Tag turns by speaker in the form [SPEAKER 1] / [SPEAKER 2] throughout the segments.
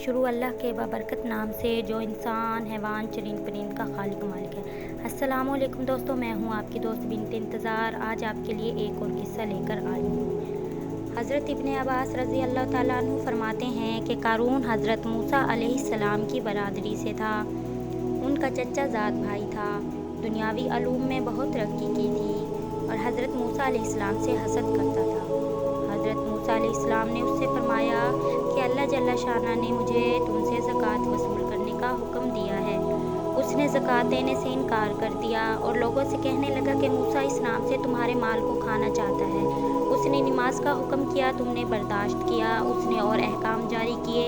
[SPEAKER 1] شروع اللہ کے بابرکت نام سے جو انسان حیوان چرند پرند کا خالق مالک ہے۔ السلام علیکم دوستو، میں ہوں آپ کی دوست بنت انتظار۔ آج آپ کے لیے ایک اور قصہ لے کر آئی ہوں۔ حضرت ابن عباس رضی اللہ تعالیٰ عنہ فرماتے ہیں کہ قارون حضرت موسیٰ علیہ السلام کی برادری سے تھا۔ ان کا چچا زاد بھائی تھا۔ دنیاوی علوم میں بہت ترقی کی تھی اور حضرت موسیٰ علیہ السلام سے حسد کرتا تھا۔ حضرت موسیٰ علیہ السلام نے اس سے فرمایا کہ اللہ جل شانہ نے مجھے تم سے زکوٰۃ وصول کرنے کا حکم دیا ہے۔ اس نے زکوٰۃ دینے سے انکار کر دیا اور لوگوں سے کہنے لگا کہ موسیٰ اس نام سے تمہارے مال کو کھانا چاہتا ہے۔ اس نے نماز کا حکم کیا، تم نے برداشت کیا۔ اس نے اور احکام جاری کیے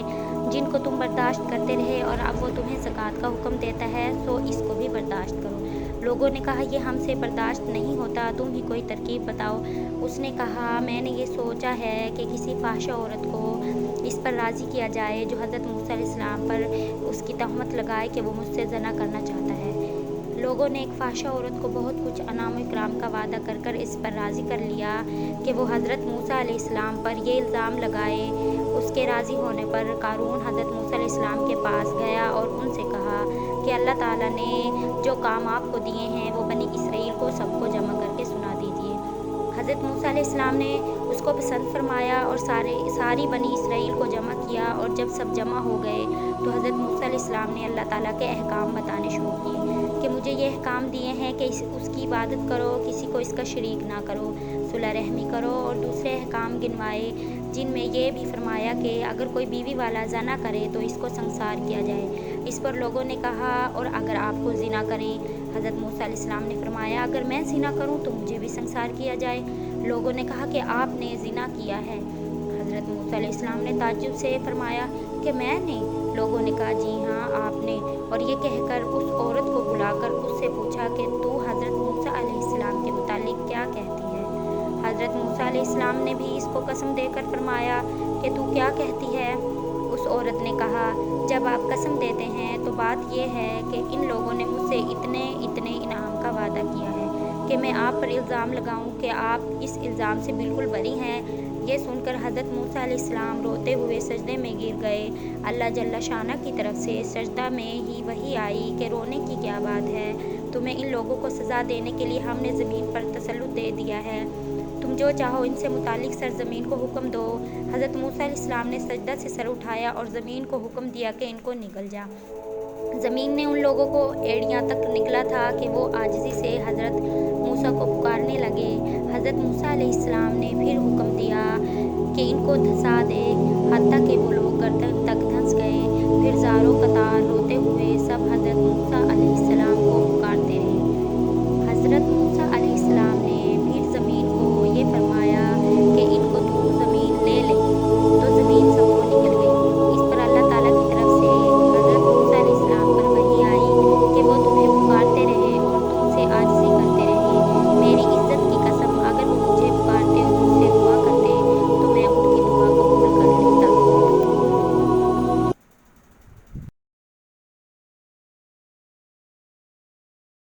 [SPEAKER 1] جن کو تم برداشت کرتے رہے، اور اب وہ تمہیں زکوٰۃ کا حکم دیتا ہے سو اس کو بھی برداشت کرو۔ لوگوں نے کہا یہ ہم سے برداشت نہیں ہوتا، تم ہی کوئی ترکیب بتاؤ۔ اس نے کہا میں نے یہ سوچا ہے کہ کسی فاحشہ عورت کو اس پر راضی کیا جائے جو حضرت موسیٰ علیہ السلام پر اس کی تہمت لگائے کہ وہ مجھ سے زنا کرنا چاہتا ہے۔ لوگوں نے ایک فاحشہ عورت کو بہت کچھ انعام و اکرام کا وعدہ کر کر اس پر راضی کر لیا کہ وہ حضرت موسیٰ علیہ السلام پر یہ الزام لگائے۔ اس کے راضی ہونے پر قارون حضرت موسیٰ علیہ السلام کے پاس گیا اور ان سے کہا کہ اللہ تعالیٰ نے جو کام آپ کو دیے ہیں وہ بنی اسرائیل کو سب کو جمع کر کے سنا دیجیے۔ حضرت موسیٰ علیہ السلام نے اس کو پسند فرمایا اور ساری بنی اسرائیل کو جمع کیا، اور جب سب جمع ہو گئے تو حضرت موسیٰ علیہ السلام نے اللہ تعالیٰ کے احکام بتانے شروع کیے کہ مجھے یہ احکام دیے ہیں کہ اس کی عبادت کرو، کسی کو اس کا شریک نہ کرو، صلح رحمی کرو، اور دوسرے احکام گنوائے جن میں یہ بھی فرمایا کہ اگر کوئی بیوی والا زنا کرے تو اس کو سنسار کیا جائے۔ اس پر لوگوں نے کہا اور اگر آپ کو زنا کریں؟ حضرت موسیٰ علیہ السلام نے فرمایا اگر میں زنا کروں تو مجھے بھی سنسار کیا جائے۔ لوگوں نے کہا کہ آپ نے زنا کیا ہے۔ حضرت موسیٰ علیہ السلام نے تعجب سے فرمایا کہ میں نے؟ لوگوں نے کہا جی ہاں آپ نے، اور یہ کہہ کر اس عورت کو بلا کر اس سے پوچھا کہ تو حضرت موسیٰ علیہ السلام کے متعلق کیا کہتی ہے؟ حضرت موسیٰ علیہ السلام نے بھی اس کو قسم دے کر فرمایا کہ تو کیا کہتی ہے؟ اس عورت نے کہا جب آپ قسم دیتے ہیں تو بات یہ ہے کہ ان لوگوں نے مجھ سے اتنے انعام کا وعدہ کیا ہے کہ میں آپ پر الزام لگاؤں کہ آپ اس الزام سے بالکل بری ہیں۔ یہ سن کر حضرت موسیٰ علیہ السلام روتے ہوئے سجدے میں گر گئے۔ اللہ جل شانہ کی طرف سے سجدہ میں ہی وحی آئی کہ رونے کی کیا بات ہے، تمہیں ان لوگوں کو سزا دینے کے لیے ہم نے زمین پر تسلط دے دیا ہے، تم جو چاہو ان سے متعلق سرزمین کو حکم دو۔ حضرت موسیٰ علیہ السلام نے سجدہ سے سر اٹھایا اور زمین کو حکم دیا کہ ان کو نگل جا۔ زمین نے ان لوگوں کو ایڑیاں تک نگلا تھا کہ وہ عاجزی سے حضرت موسیٰ کو پکارنے لگے۔ حضرت موسیٰ علیہ السلام نے پھر حکم دیا کہ ان کو دھسا دے حتیٰ کہ وہ لوگ گردن